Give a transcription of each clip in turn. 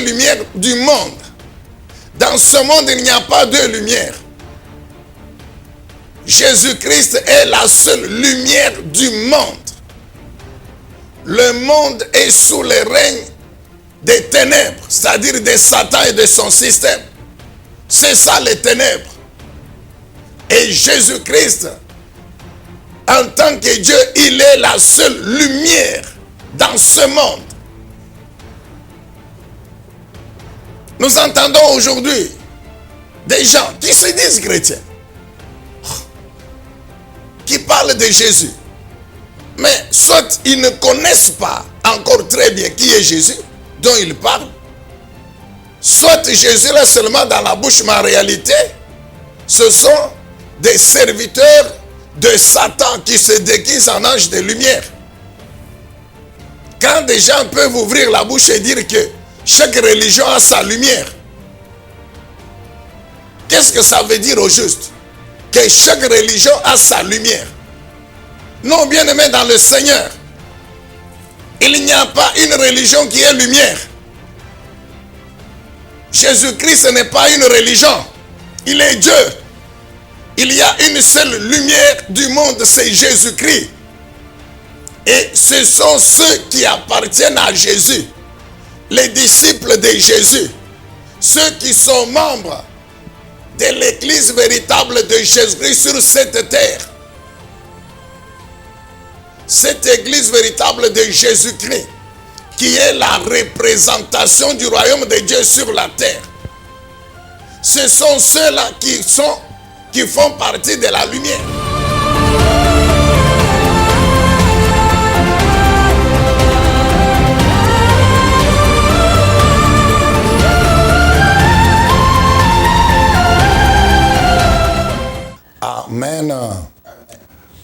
lumière du monde. Dans ce monde, il n'y a pas de lumière. Jésus-Christ est la seule lumière du monde. Le monde est sous le règne des ténèbres, c'est-à-dire de Satan et de son système. C'est ça les ténèbres. Et Jésus-Christ, en tant que Dieu, il est la seule lumière dans ce monde. Nous entendons aujourd'hui des gens qui se disent chrétiens, qui parlent de Jésus. Mais soit ils ne connaissent pas encore très bien qui est Jésus, dont ils parlent, soit Jésus est seulement dans la bouche, mais en réalité, ce sont des serviteurs de Satan qui se déguisent en anges de lumière. Quand des gens peuvent ouvrir la bouche et dire que chaque religion a sa lumière, qu'est-ce que ça veut dire au juste? Que chaque religion a sa lumière. Non, bien-aimés dans le Seigneur, il n'y a pas une religion qui est lumière. Jésus-Christ n'est pas une religion, il est Dieu. Il y a une seule lumière du monde, c'est Jésus-Christ. Et ce sont ceux qui appartiennent à Jésus, les disciples de Jésus, ceux qui sont membres de l'église véritable de Jésus-Christ sur cette terre. Cette église véritable de Jésus-Christ, qui est la représentation du royaume de Dieu sur la terre. Ce sont ceux-là qui font partie de la lumière. Amen.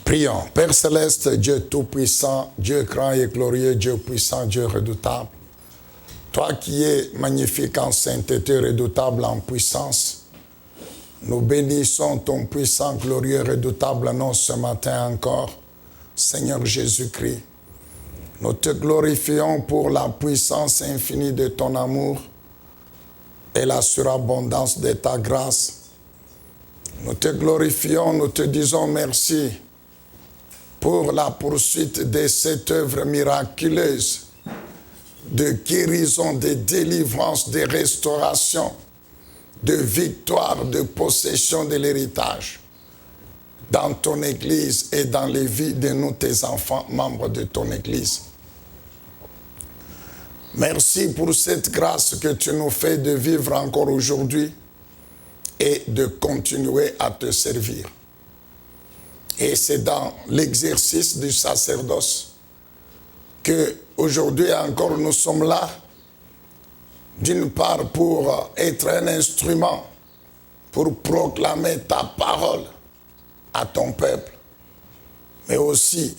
Prions. Père Céleste, Dieu Tout-Puissant, Dieu grand et glorieux, Dieu puissant, Dieu redoutable. Toi qui es magnifique en sainteté, redoutable en puissance, nous bénissons ton puissant, glorieux, redoutable nom ce matin encore, Seigneur Jésus-Christ. Nous te glorifions pour la puissance infinie de ton amour et la surabondance de ta grâce. Nous te glorifions, nous te disons merci pour la poursuite de cette œuvre miraculeuse de guérison, de délivrance, de restauration, de victoire, de possession de l'héritage dans ton Église et dans les vies de nous, tes enfants, membres de ton Église. Merci pour cette grâce que tu nous fais de vivre encore aujourd'hui et de continuer à te servir. Et c'est dans l'exercice du sacerdoce que aujourd'hui encore nous sommes là, d'une part pour être un instrument, pour proclamer ta parole à ton peuple, mais aussi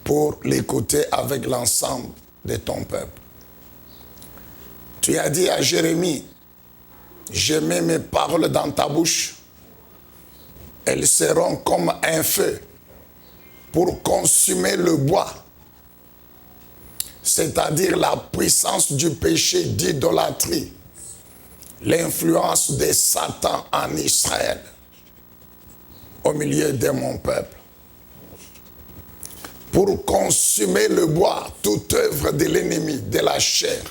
pour l'écouter avec l'ensemble de ton peuple. Tu as dit à Jérémie, je mets mes paroles dans ta bouche, elles seront comme un feu pour consumer le bois, c'est-à-dire la puissance du péché d'idolâtrie, l'influence de Satan en Israël, au milieu de mon peuple. Pour consumer le bois, toute œuvre de l'ennemi, de la chair,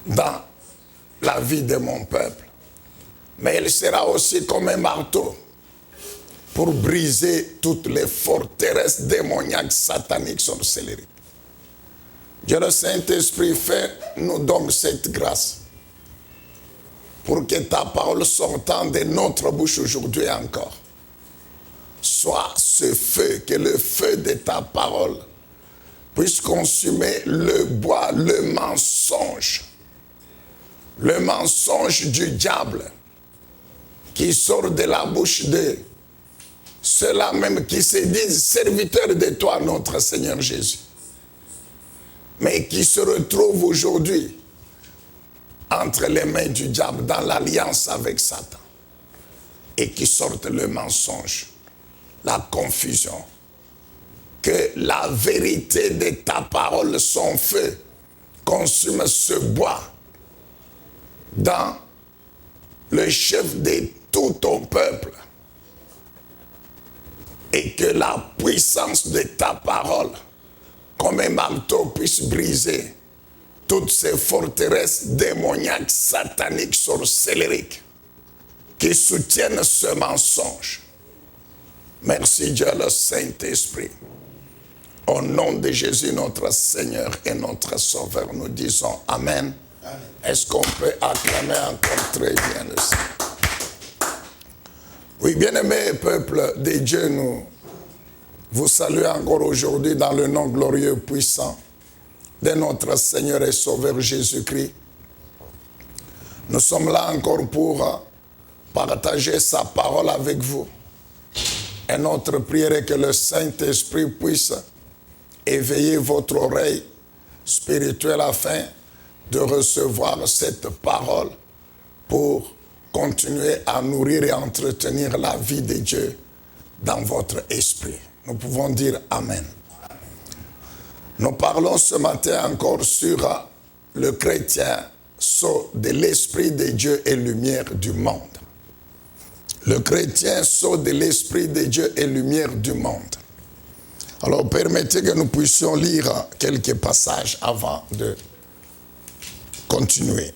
dans la vie de mon peuple. Mais elle sera aussi comme un marteau pour briser toutes les forteresses démoniaques, sataniques, sorcelleries. Dieu le Saint-Esprit fait nous donne cette grâce pour que ta parole sortant de notre bouche aujourd'hui encore soit ce feu, que le feu de ta parole puisse consumer le bois, le mensonge du diable qui sort de la bouche de ceux-là même qui se disent serviteurs de toi, notre Seigneur Jésus, mais qui se retrouvent aujourd'hui entre les mains du diable dans l'alliance avec Satan et qui sortent le mensonge, la confusion. Que la vérité de ta parole, son feu, consume ce bois dans le chef de tout ton peuple et que la puissance de ta parole, comme un marteau, puisse briser toutes ces forteresses démoniaques, sataniques, sorcelleriques qui soutiennent ce mensonge. Merci Dieu le Saint-Esprit. Au nom de Jésus, notre Seigneur et notre Sauveur, nous disons Amen. Amen. Est-ce qu'on peut acclamer encore très bien le Seigneur? Oui, bien-aimés peuple de Dieu, nous vous saluons encore aujourd'hui dans le nom glorieux et puissant de notre Seigneur et Sauveur Jésus-Christ. Nous sommes là encore pour partager sa parole avec vous. Et notre prière est que le Saint-Esprit puisse éveiller votre oreille spirituelle afin de recevoir cette parole pour continuer à nourrir et entretenir la vie de Dieu dans votre esprit. Nous pouvons dire Amen. Nous parlons ce matin encore sur le chrétien, sceau de l'Esprit de Dieu et lumière du monde. Le chrétien, sceau de l'Esprit de Dieu et lumière du monde. Alors permettez que nous puissions lire quelques passages avant de continuer.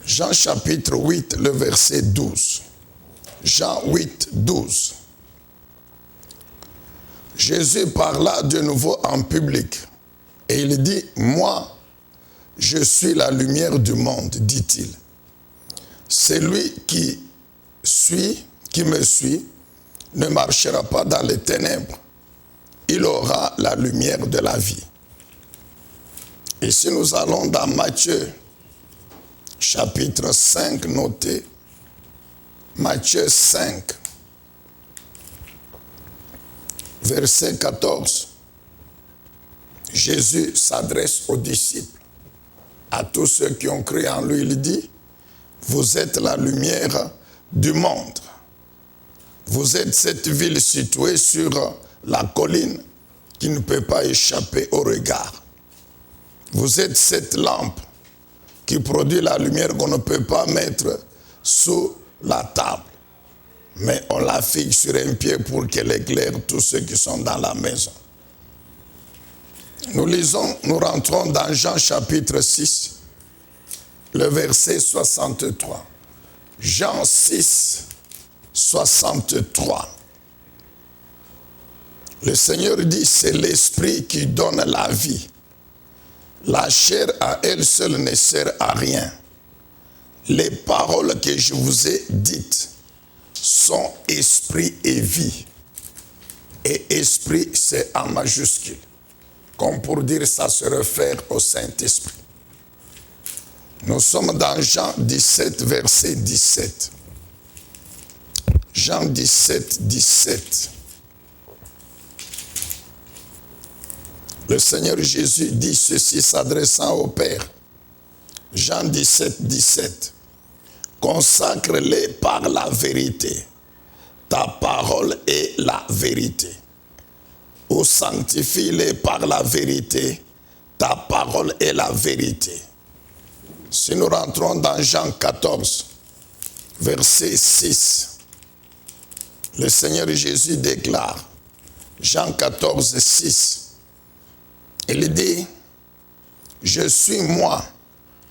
Jean chapitre 8, le verset 12. Jean 8, 12. Jésus parla de nouveau en public et il dit, « Moi, je suis la lumière du monde, dit-il. Celui qui me suit, ne marchera pas dans les ténèbres. Il aura la lumière de la vie. » Et si nous allons dans Matthieu, chapitre 5, notez, Matthieu 5, verset 14, Jésus s'adresse aux disciples, à tous ceux qui ont cru en lui, il dit, « Vous êtes la lumière du monde. Vous êtes cette ville située sur la colline qui ne peut pas échapper au regard. Vous êtes cette lampe qui produit la lumière qu'on ne peut pas mettre sous la table, mais on la fixe sur un pied pour qu'elle éclaire tous ceux qui sont dans la maison. » Nous rentrons dans Jean chapitre 6, le verset 63. Jean 6, 63. Le Seigneur dit, c'est l'Esprit qui donne la vie. La chair à elle seule ne sert à rien. Les paroles que je vous ai dites sont esprit et vie. Et esprit, c'est en majuscule. Comme pour dire, ça se réfère au Saint-Esprit. Nous sommes dans Jean 17, verset 17. Jean 17, 17. Le Seigneur Jésus dit ceci s'adressant au Père. Jean 17, 17. Consacre-les par la vérité. Ta parole est la vérité. Ou sanctifie-les par la vérité. Ta parole est la vérité. Si nous rentrons dans Jean 14, verset 6, le Seigneur Jésus déclare, Jean 14, 6, il dit, « Je suis moi,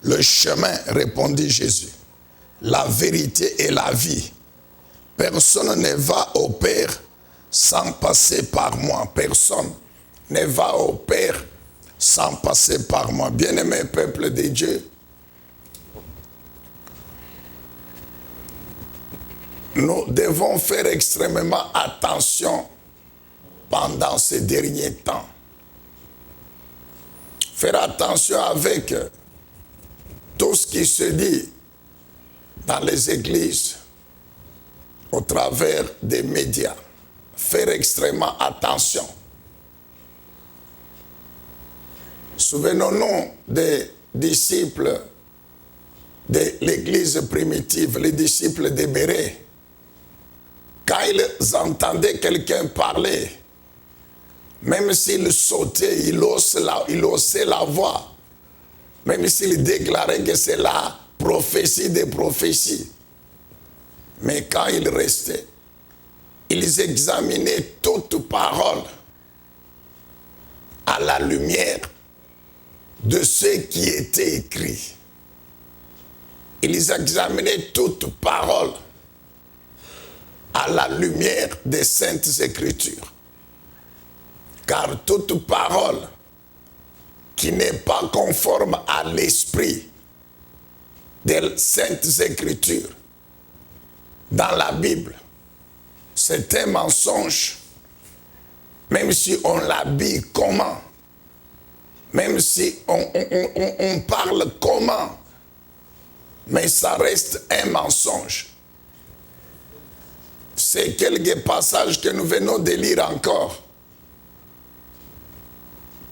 le chemin, répondit Jésus, la vérité et la vie. Personne ne va au Père sans passer par moi. Personne ne va au Père sans passer par moi. » Bien-aimé peuple de Dieu, nous devons faire extrêmement attention pendant ces derniers temps. Faire attention avec tout ce qui se dit dans les églises, au travers des médias. Faire extrêmement attention. Souvenons-nous des disciples de l'église primitive, les disciples de Bérée. Quand ils entendaient quelqu'un parler, même s'il sautait, il haussait la voix, Même s'ils déclaraient que c'est la prophétie des prophéties. Mais quand ils restaient, ils examinaient toute parole à la lumière de ce qui était écrit. Ils examinaient toute parole à la lumière des Saintes Écritures. Car toute parole qui n'est pas conforme à l'esprit des Saintes Écritures dans la Bible, c'est un mensonge. Même si on l'habille comment, même si on parle comment, mais ça reste un mensonge. C'est quelques passages que nous venons de lire encore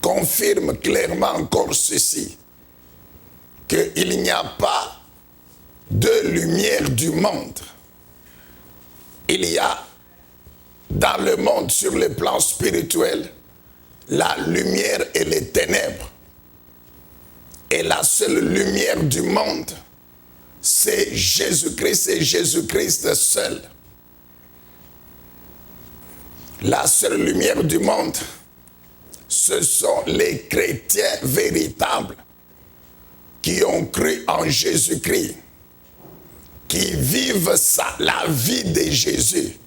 confirment clairement encore ceci, qu'il n'y a pas de lumière du monde. Il y a dans le monde, sur le plan spirituel, la lumière et les ténèbres. Et la seule lumière du monde, c'est Jésus-Christ et Jésus-Christ seul. La seule lumière du monde, ce sont les chrétiens véritables qui ont cru en Jésus-Christ, qui vivent la vie de Jésus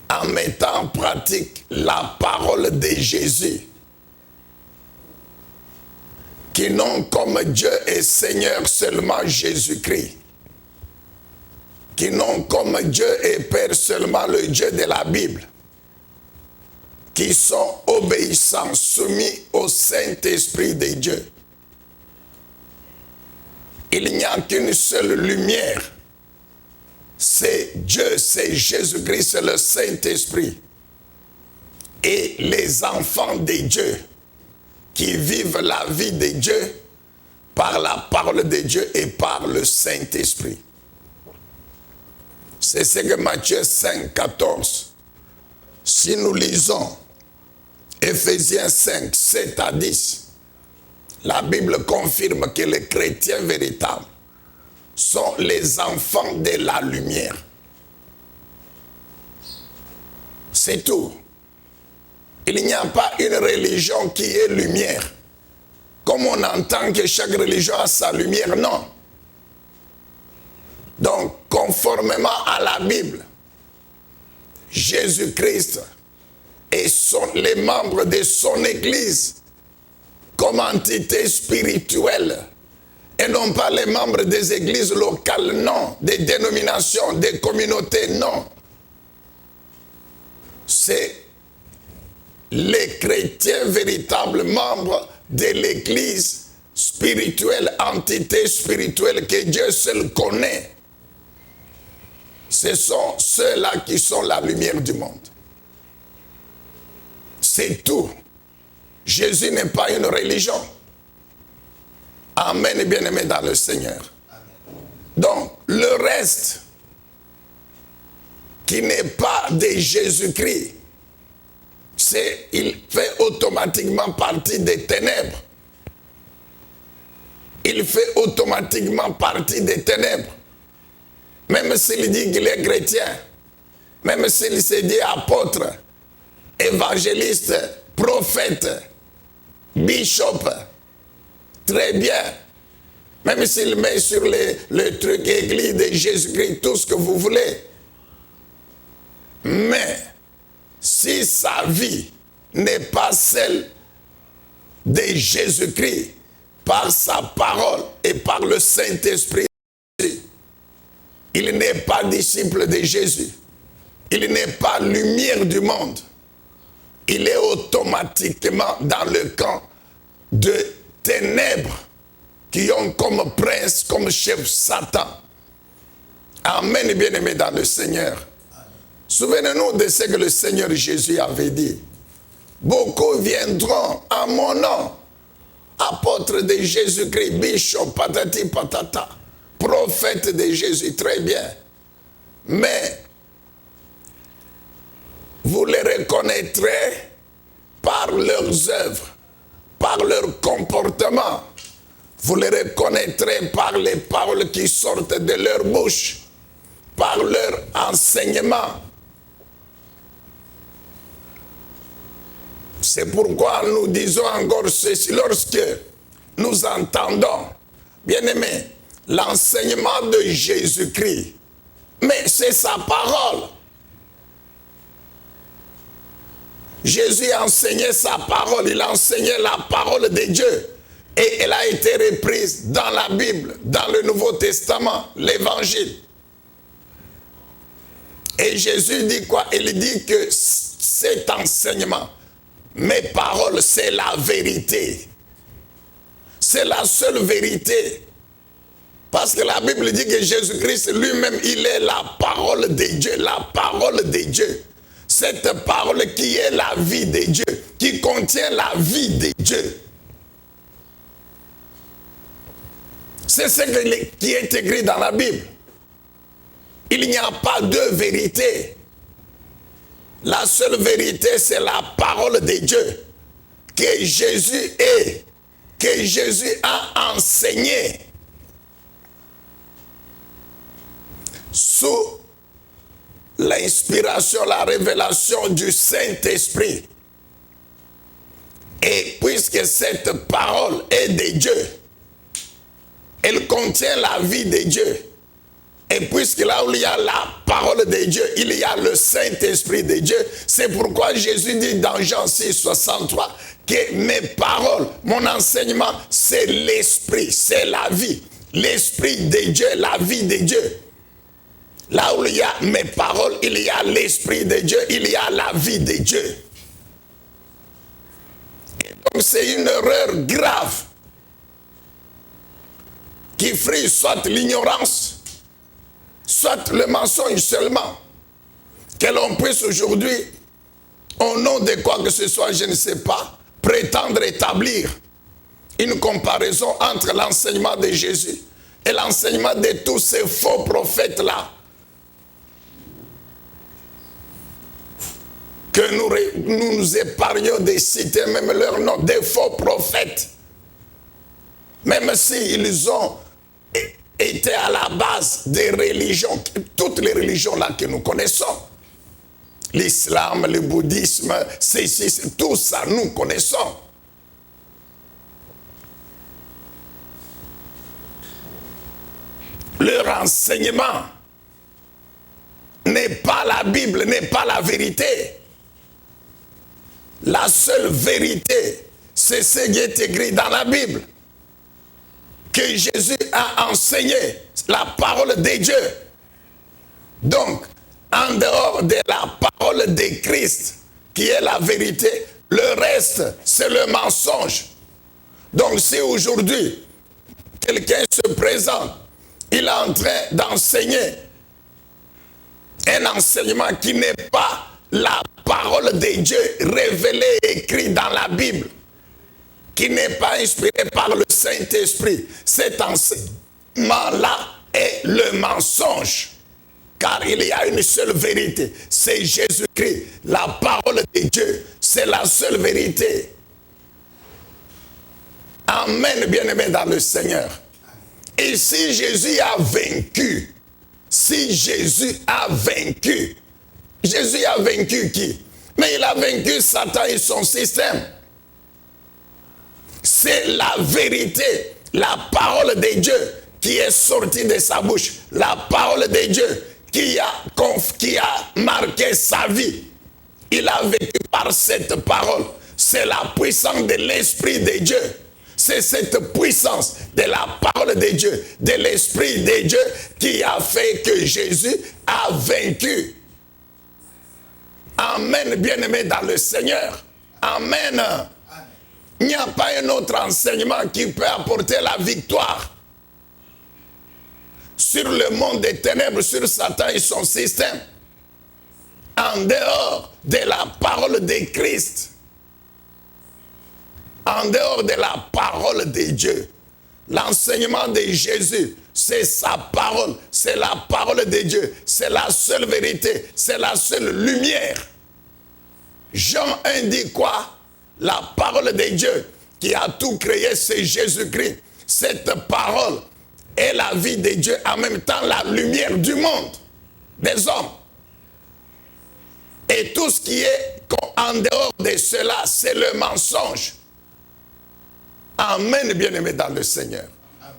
en mettant en pratique la parole de Jésus, qui n'ont comme Dieu et Seigneur seulement Jésus-Christ, qui n'ont comme Dieu et Père seulement le Dieu de la Bible, qui sont obéissants, soumis au Saint-Esprit de Dieu. Il n'y a qu'une seule lumière. C'est Dieu, c'est Jésus-Christ, c'est le Saint-Esprit. Et les enfants de Dieu qui vivent la vie de Dieu par la parole de Dieu et par le Saint-Esprit. C'est ce que Matthieu 5, 14. Si nous lisons Éphésiens 5, 7 à 10, la Bible confirme que les chrétiens véritables sont les enfants de la lumière. C'est tout. Il n'y a pas une religion qui est lumière. Comme on entend que chaque religion a sa lumière, non. Donc, conformément à la Bible, Jésus-Christ et les membres de son Église comme entité spirituelle, et non pas les membres des églises locales, non, des dénominations, des communautés, non. C'est les chrétiens véritables membres de l'église spirituelle, entité spirituelle que Dieu seul connaît. Ce sont ceux-là qui sont la lumière du monde. C'est tout. Jésus n'est pas une religion. Amen et bien-aimé dans le Seigneur. Donc, le reste qui n'est pas de Jésus-Christ, il fait automatiquement partie des ténèbres. Il fait automatiquement partie des ténèbres. Même s'il dit qu'il est chrétien, même s'il se dit apôtre, évangéliste, prophète, bishop, très bien. Même s'il met sur le truc église de Jésus-Christ, tout ce que vous voulez. Mais, si sa vie n'est pas celle de Jésus-Christ, par sa parole et par le Saint-Esprit, il n'est pas disciple de Jésus. Il n'est pas lumière du monde. Il est automatiquement dans le camp de ténèbres qui ont comme prince, comme chef Satan. Amen, bien-aimé dans le Seigneur. Souvenez-nous de ce que le Seigneur Jésus avait dit. Beaucoup viendront à mon nom, apôtres de Jésus-Christ, bishop, patati patata, prophète de Jésus, très bien. Mais vous les reconnaîtrez par leurs œuvres, par leur comportement, Vous les reconnaîtrez par les paroles qui sortent de leur bouche, par leur enseignement. C'est pourquoi nous disons encore ceci, lorsque nous entendons, bien-aimés, l'enseignement de Jésus-Christ, mais c'est sa parole. Jésus enseignait sa parole, il enseignait la parole de Dieu. Et elle a été reprise dans la Bible, dans le Nouveau Testament, l'Évangile. Et Jésus dit quoi? Il dit que cet enseignement, mes paroles, c'est la vérité. C'est la seule vérité. Parce que la Bible dit que Jésus-Christ lui-même, il est la parole de Dieu, la parole de Dieu. Cette parole qui est la vie de Dieu, qui contient la vie de Dieu. C'est ce qui est écrit dans la Bible. Il n'y a pas deux vérités. La seule vérité, c'est la parole de Dieu que Jésus est, que Jésus a enseigné sous l'inspiration, la révélation du Saint-Esprit. Et puisque cette parole est de Dieu, elle contient la vie de Dieu. Et puisque là où il y a la parole de Dieu, il y a le Saint-Esprit de Dieu. C'est pourquoi Jésus dit dans Jean 6, 63, que mes paroles, mon enseignement, c'est l'Esprit, c'est la vie. L'Esprit de Dieu, la vie de Dieu. Là où il y a mes paroles, il y a l'Esprit de Dieu, il y a la vie de Dieu. Et donc c'est une erreur grave qui frise soit l'ignorance, soit le mensonge seulement, que l'on puisse aujourd'hui, au nom de quoi que ce soit, je ne sais pas, prétendre établir une comparaison entre l'enseignement de Jésus et l'enseignement de tous ces faux prophètes-là, que nous nous épargnons de citer même leur nom, des faux prophètes, même s'ils ont été à la base des religions, toutes les religions là que nous connaissons, l'islam, le bouddhisme, tout ça nous connaissons. Leur enseignement n'est pas la Bible, n'est pas la vérité. La seule vérité, c'est ce qui est écrit dans la Bible, que Jésus a enseigné, la parole de Dieu. Donc, en dehors de la parole de Christ, qui est la vérité, le reste, c'est le mensonge. Donc, si aujourd'hui, quelqu'un se présente, il est en train d'enseigner un enseignement qui n'est pas la parole de Dieu révélée et écrite dans la Bible, qui n'est pas inspiré par le Saint-Esprit, cet enseignement-là est le mensonge. Car il y a une seule vérité, c'est Jésus-Christ, la parole de Dieu, c'est la seule vérité. Amen, bien-aimés dans le Seigneur. Et si Jésus a vaincu, Jésus a vaincu qui? Mais il a vaincu Satan et son système. C'est la vérité, la parole de Dieu qui est sortie de sa bouche. La parole de Dieu qui a marqué sa vie. Il a vécu par cette parole. C'est la puissance de l'Esprit de Dieu. C'est cette puissance de la parole de Dieu, de l'Esprit de Dieu qui a fait que Jésus a vaincu. Amen, bien-aimé dans le Seigneur. Amen. Il n'y a pas un autre enseignement qui peut apporter la victoire sur le monde des ténèbres, sur Satan et son système, en dehors de la parole de Christ, en dehors de la parole de Dieu. L'enseignement de Jésus, c'est sa parole, c'est la parole de Dieu, c'est la seule vérité, c'est la seule lumière. Jean 1 dit quoi? La parole de Dieu qui a tout créé, c'est Jésus-Christ. Cette parole est la vie de Dieu, en même temps la lumière du monde, des hommes. Et tout ce qui est en dehors de cela, c'est le mensonge. Amen, bien-aimés dans le Seigneur.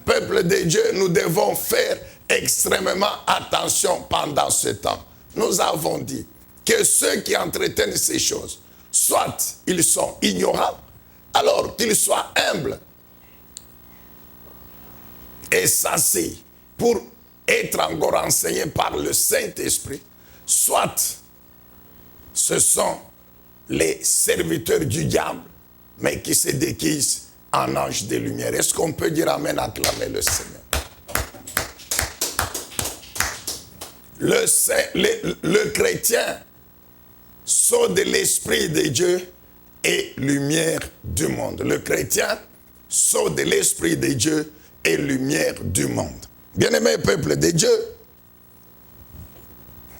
Peuple de Dieu, nous devons faire extrêmement attention pendant ce temps. Nous avons dit que ceux qui entretiennent ces choses, soit ils sont ignorants, alors qu'ils soient humbles et sensés pour être encore enseignés par le Saint-Esprit, soit ce sont les serviteurs du diable, mais qui se déguisent en ange de lumière. Est-ce qu'on peut dire amen, acclamer le Seigneur? Le chrétien sort de l'Esprit de Dieu et lumière du monde. Le chrétien sort de l'Esprit de Dieu et lumière du monde. Bien-aimé peuple de Dieu,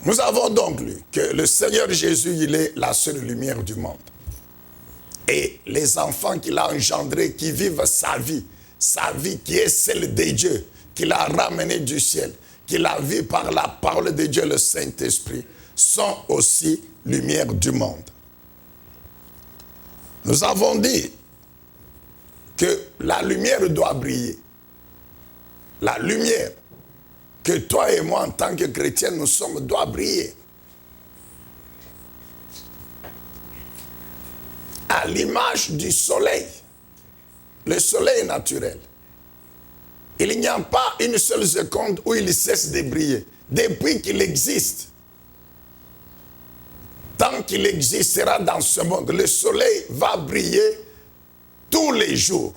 nous avons donc lu que le Seigneur Jésus, il est la seule lumière du monde. Et les enfants qu'il a engendrés, qui vivent sa vie qui est celle de Dieu, qu'il a ramené du ciel, qu'il a vu par la parole de Dieu, le Saint-Esprit, sont aussi lumière du monde. Nous avons dit que la lumière doit briller. La lumière que toi et moi, en tant que chrétiens, nous sommes, doit briller. À l'image du soleil, le soleil naturel. Il n'y a pas une seule seconde où il cesse de briller. Depuis qu'il existe, tant qu'il existera dans ce monde, le soleil va briller tous les jours.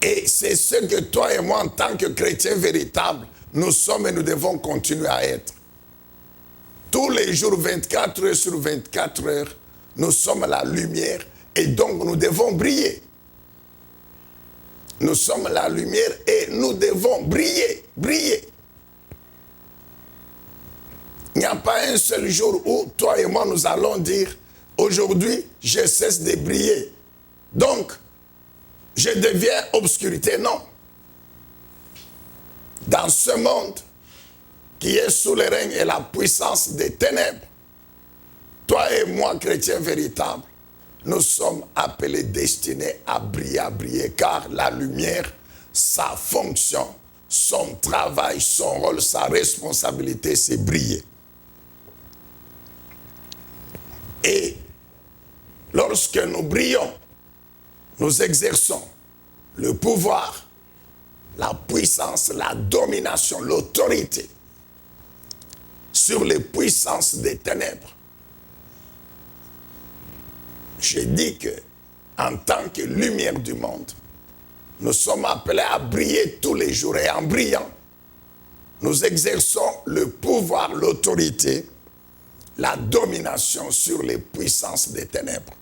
Et c'est ce que toi et moi, en tant que chrétiens véritables, nous sommes et nous devons continuer à être. Tous les jours, 24 heures sur 24 heures, nous sommes la lumière et donc nous devons briller. Nous sommes la lumière et nous devons briller, briller. Il n'y a pas un seul jour où toi et moi nous allons dire, aujourd'hui, je cesse de briller. Donc, je deviens obscurité. Non. Dans ce monde qui est sous le règne et la puissance des ténèbres, toi et moi, chrétiens véritables, nous sommes appelés, destinés à briller, car la lumière, sa fonction, son travail, son rôle, sa responsabilité, c'est briller. Et lorsque nous brillons, nous exerçons le pouvoir, la puissance, la domination, l'autorité sur les puissances des ténèbres. Je dis que, en tant que lumière du monde, nous sommes appelés à briller tous les jours. Et en brillant, nous exerçons le pouvoir, l'autorité, la domination sur les puissances des ténèbres.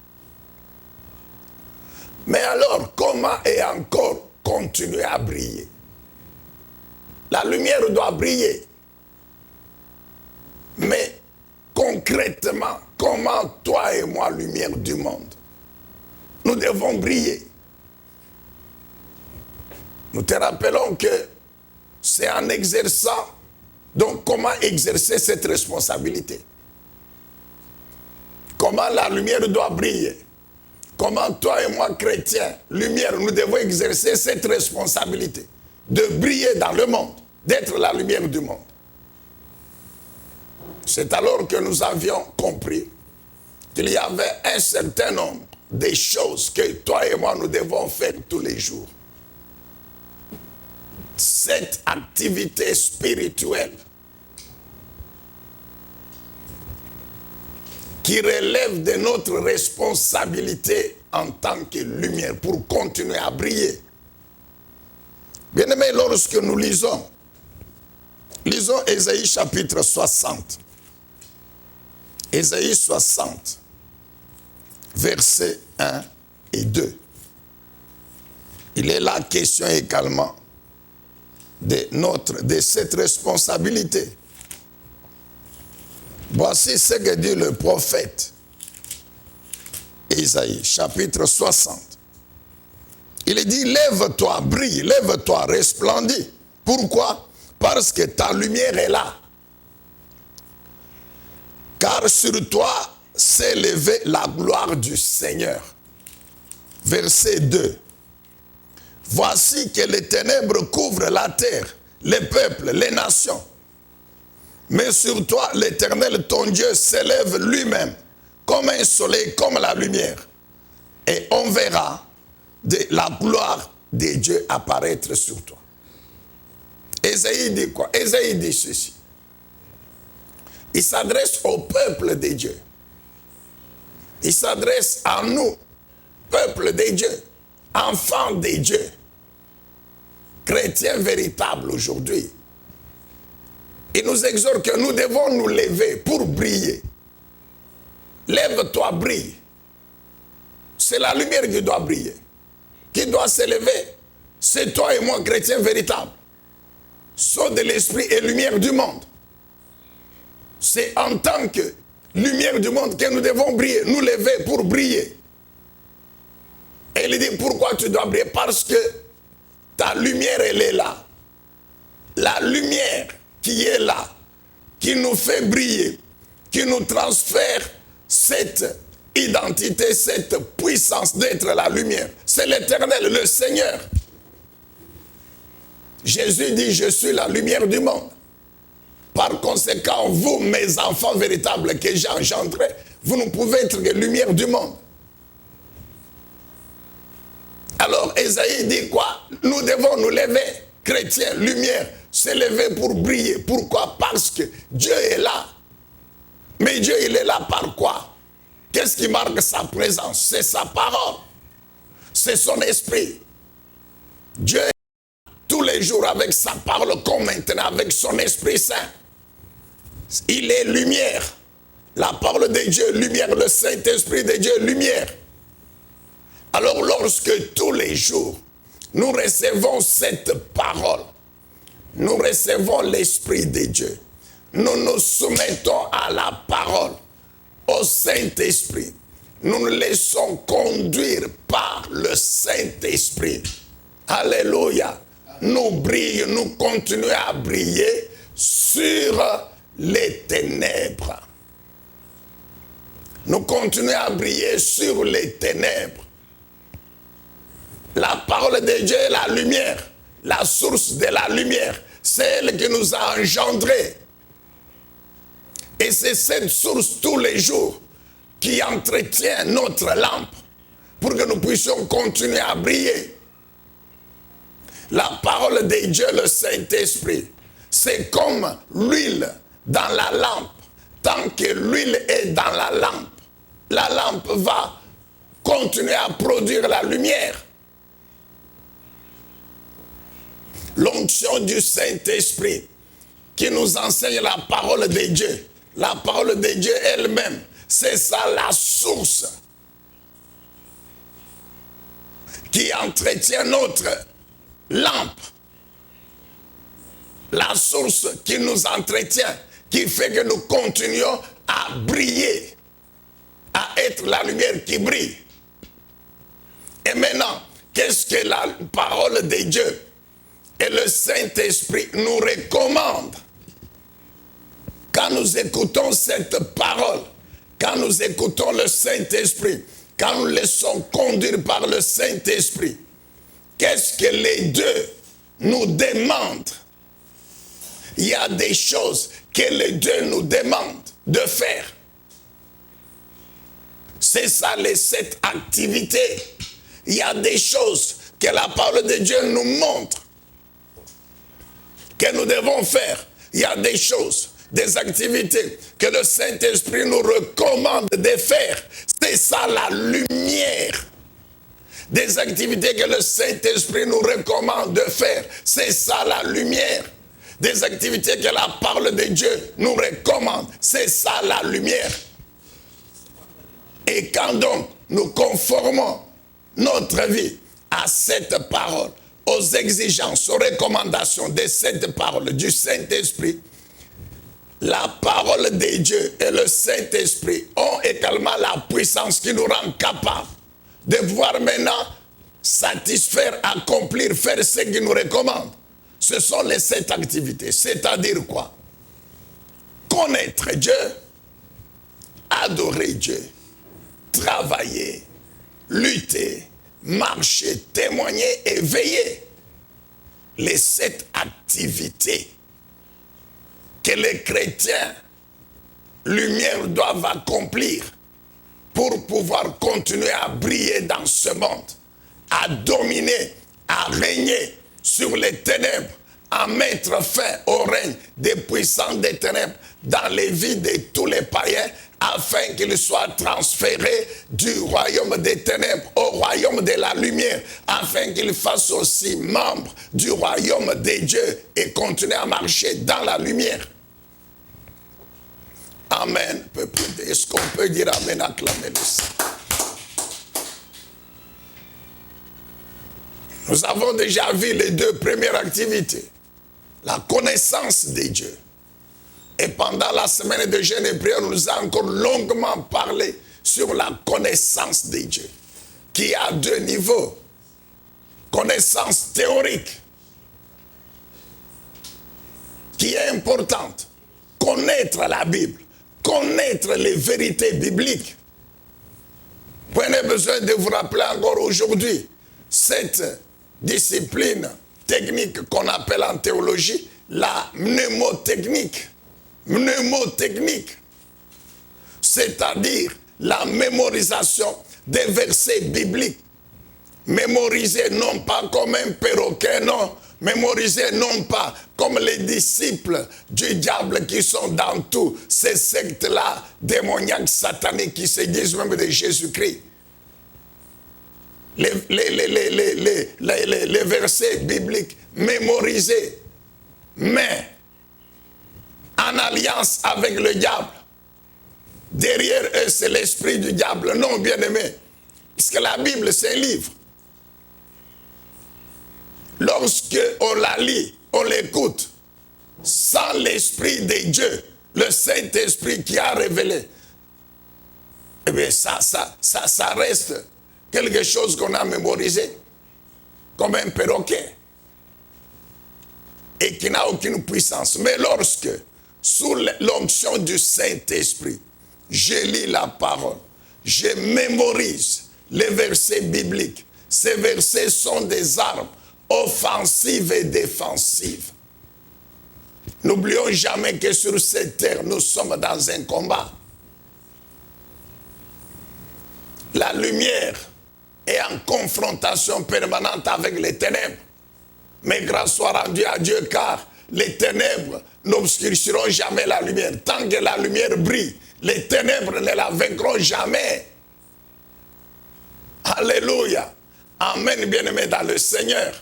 Mais alors, comment et encore continuer à briller? La lumière doit briller. Mais concrètement, comment toi et moi, lumière du monde, nous devons briller? Nous te rappelons que c'est en exerçant. Donc, comment exercer cette responsabilité? Comment la lumière doit briller? Comment toi et moi, chrétiens, lumière, nous devons exercer cette responsabilité de briller dans le monde, d'être la lumière du monde. C'est alors que nous avions compris qu'il y avait un certain nombre de choses que toi et moi, nous devons faire tous les jours. Cette activité spirituelle qui relève de notre responsabilité en tant que lumière pour continuer à briller. Bien-aimés, lorsque nous lisons Ésaïe chapitre 60. Ésaïe 60, versets 1 et 2. Il est la question également de cette responsabilité. Voici ce que dit le prophète Ésaïe, chapitre 60. Il dit, lève-toi, brille, lève-toi, resplendis. Pourquoi? Parce que ta lumière est là. Car sur toi s'est levée la gloire du Seigneur. Verset 2. Voici que les ténèbres couvrent la terre, les peuples, les nations. Mais sur toi, l'Éternel, ton Dieu, s'élève lui-même, comme un soleil, comme la lumière. Et on verra la gloire de Dieu apparaître sur toi. Ésaïe dit quoi? Ésaïe dit ceci. Il s'adresse au peuple de Dieu. Il s'adresse à nous, peuple de Dieu, enfants de Dieu, chrétiens véritables aujourd'hui. Il nous exhorte que nous devons nous lever pour briller. Lève-toi, brille. C'est la lumière qui doit briller, qui doit s'élever. C'est toi et moi, chrétiens véritables. Sceaux de l'esprit et lumière du monde. C'est en tant que lumière du monde que nous devons briller, nous lever pour briller. Et il dit, pourquoi tu dois briller? Parce que ta lumière, elle est là. La lumière qui est là, qui nous fait briller, qui nous transfère cette identité, cette puissance d'être la lumière. C'est l'Éternel, le Seigneur. Jésus dit, je suis la lumière du monde. Par conséquent, vous, mes enfants véritables que j'ai engendrés, vous ne pouvez être que lumière du monde. Alors, Ésaïe dit quoi? Nous devons nous lever, chrétiens, lumière, se lever pour briller. Pourquoi? Parce que Dieu est là. Mais Dieu, il est là par quoi? Qu'est-ce qui marque sa présence? C'est sa parole. C'est son esprit. Dieu est là tous les jours avec sa parole, comme maintenant avec son Esprit Saint. Il est lumière. La parole de Dieu, lumière. Le Saint-Esprit de Dieu, lumière. Alors lorsque tous les jours, nous recevons cette parole, nous recevons l'Esprit de Dieu, nous nous soumettons à la parole, au Saint-Esprit, nous nous laissons conduire par le Saint-Esprit. Alléluia. Nous brillons, nous continuons à briller sur les ténèbres. Nous continuons à briller sur les ténèbres. La parole de Dieu est la lumière, la source de la lumière. C'est elle qui nous a engendrés. Et c'est cette source tous les jours qui entretient notre lampe pour que nous puissions continuer à briller. La parole de Dieu, le Saint-Esprit, c'est comme l'huile dans la lampe. Tant que l'huile est dans la lampe va continuer à produire la lumière. L'onction du Saint-Esprit qui nous enseigne la parole de Dieu. La parole de Dieu elle-même, c'est ça la source qui entretient notre lampe. La source qui nous entretient, qui fait que nous continuons à briller, à être la lumière qui brille. Et maintenant, qu'est-ce que la parole de Dieu et le Saint-Esprit nous recommandent? Quand nous écoutons cette parole, quand nous écoutons le Saint-Esprit, quand nous laissons conduire par le Saint-Esprit, qu'est-ce que les deux nous demandent? Il y a des choses que les deux nous demandent de faire. C'est ça les 7 activités. Il y a des choses que la parole de Dieu nous montre que nous devons faire. Il y a des choses, des activités que le Saint-Esprit nous recommande de faire. C'est ça la lumière. Des activités que le Saint-Esprit nous recommande de faire. C'est ça la lumière. Des activités que la parole de Dieu nous recommande. C'est ça la lumière. Et quand donc nous conformons notre vie à cette parole, aux exigences, aux recommandations de cette parole du Saint-Esprit, la parole de Dieu et le Saint-Esprit ont également la puissance qui nous rend capables de pouvoir maintenant satisfaire, accomplir, faire ce qu'il nous recommande. Ce sont les 7 activités. C'est-à-dire quoi? Connaître Dieu, adorer Dieu, travailler, lutter, marcher, témoigner et veiller. Les 7 activités que les chrétiens lumière doivent accomplir pour pouvoir continuer à briller dans ce monde, à dominer, à régner sur les ténèbres, à mettre fin au règne des puissants des ténèbres dans les vies de tous les païens, afin qu'ils soient transférés du royaume des ténèbres au royaume de la lumière, afin qu'ils fassent aussi membres du royaume des dieux et continuent à marcher dans la lumière. Amen. Est-ce qu'on peut dire Amen, acclamer le Seigneur? Nous avons déjà vu les 2 premières activités. La connaissance de Dieu. Et pendant la semaine de jeûne et prière, nous avons encore longuement parlé sur la connaissance de Dieu, qui a 2 niveaux. Connaissance théorique, qui est importante. Connaître la Bible, connaître les vérités bibliques. Prenez besoin de vous rappeler encore aujourd'hui cette discipline technique qu'on appelle en théologie la mnémotechnique. Mnémotechnique, c'est-à-dire la mémorisation des versets bibliques. Mémoriser non pas comme un perroquet, non. Mémoriser non pas comme les disciples du diable qui sont dans tous ces sectes-là, démoniaques, sataniques, qui se disent même de Jésus-Christ. Les versets bibliques mémorisés, mais en alliance avec le diable. Derrière eux, c'est l'esprit du diable. Non, bien-aimé. Parce que la Bible, c'est un livre. Lorsque on la lit, on l'écoute, sans l'esprit de Dieu, le Saint-Esprit qui a révélé, eh bien, ça reste quelque chose qu'on a mémorisé, comme un perroquet, et qui n'a aucune puissance. Mais lorsque, sous l'onction du Saint-Esprit, je lis la parole, je mémorise les versets bibliques. Ces versets sont des armes offensives et défensives. N'oublions jamais que sur cette terre, nous sommes dans un combat. La lumière est en confrontation permanente avec les ténèbres. Mais grâce soit rendue à Dieu, car les ténèbres n'obscurciront jamais la lumière. Tant que la lumière brille, les ténèbres ne la vaincront jamais. Alléluia. Amen, bien-aimés dans le Seigneur.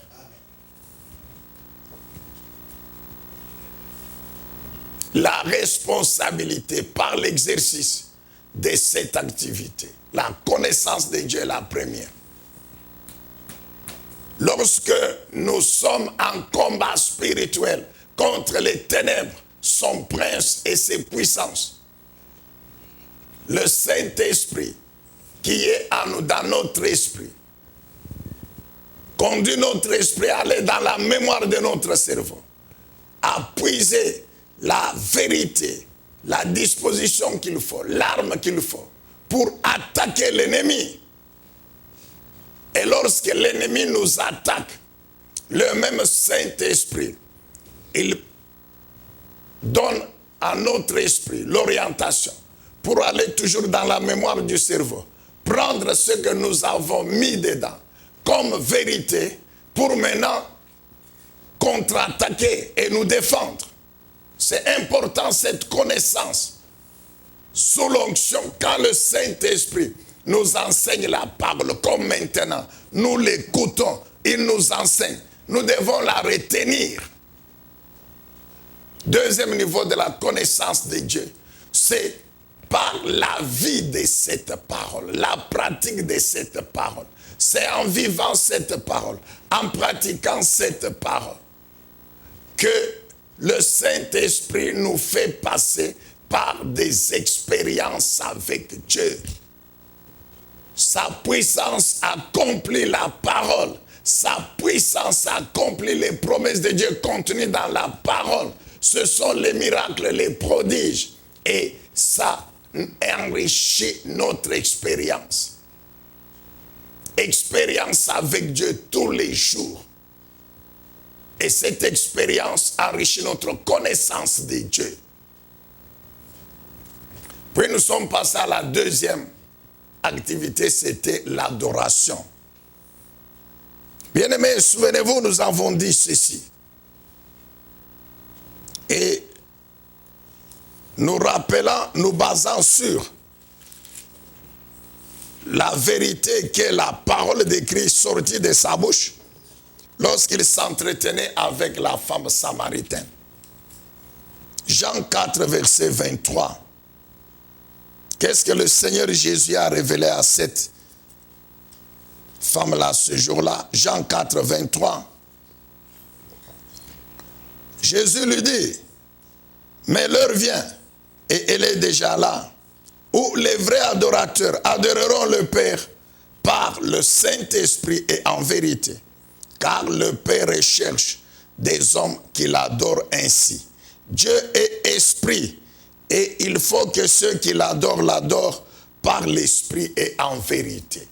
La responsabilité par l'exercice de cette activité, la connaissance de Dieu est la première. Lorsque nous sommes en combat spirituel contre les ténèbres, son prince et ses puissances, le Saint-Esprit qui est en nous, dans notre esprit, conduit notre esprit à aller dans la mémoire de notre cerveau, à puiser la vérité, la disposition qu'il faut, l'arme qu'il faut pour attaquer l'ennemi. Et lorsque l'ennemi nous attaque, le même Saint-Esprit, il donne à notre esprit l'orientation pour aller toujours dans la mémoire du cerveau, prendre ce que nous avons mis dedans comme vérité pour maintenant contre-attaquer et nous défendre. C'est important cette connaissance. Sous l'onction, quand le Saint-Esprit nous enseigne la parole, comme maintenant, nous l'écoutons, il nous enseigne. Nous devons la retenir. Deuxième niveau de la connaissance de Dieu, c'est par la vie de cette parole, la pratique de cette parole. C'est en vivant cette parole, en pratiquant cette parole, que le Saint-Esprit nous fait passer par des expériences avec Dieu. Sa puissance accomplit la parole. Sa puissance accomplit les promesses de Dieu contenues dans la parole. Ce sont les miracles, les prodiges. Et ça enrichit notre expérience. Expérience avec Dieu tous les jours. Et cette expérience enrichit notre connaissance de Dieu. Puis nous sommes passés à la deuxième activité, c'était l'adoration. Bien-aimés, souvenez-vous, nous avons dit ceci. Et nous rappelons, nous basant sur la vérité qu'est la parole de Christ sortie de sa bouche lorsqu'il s'entretenait avec la femme samaritaine. Jean 4, verset 23. Qu'est-ce que le Seigneur Jésus a révélé à cette femme-là ce jour-là? Jean 4, 23. Jésus lui dit, mais l'heure vient, et elle est déjà là, où les vrais adorateurs adoreront le Père par le Saint-Esprit et en vérité. Car le Père recherche des hommes qui l'adorent ainsi. Dieu est esprit, et il faut que ceux qui l'adorent par l'Esprit et en vérité.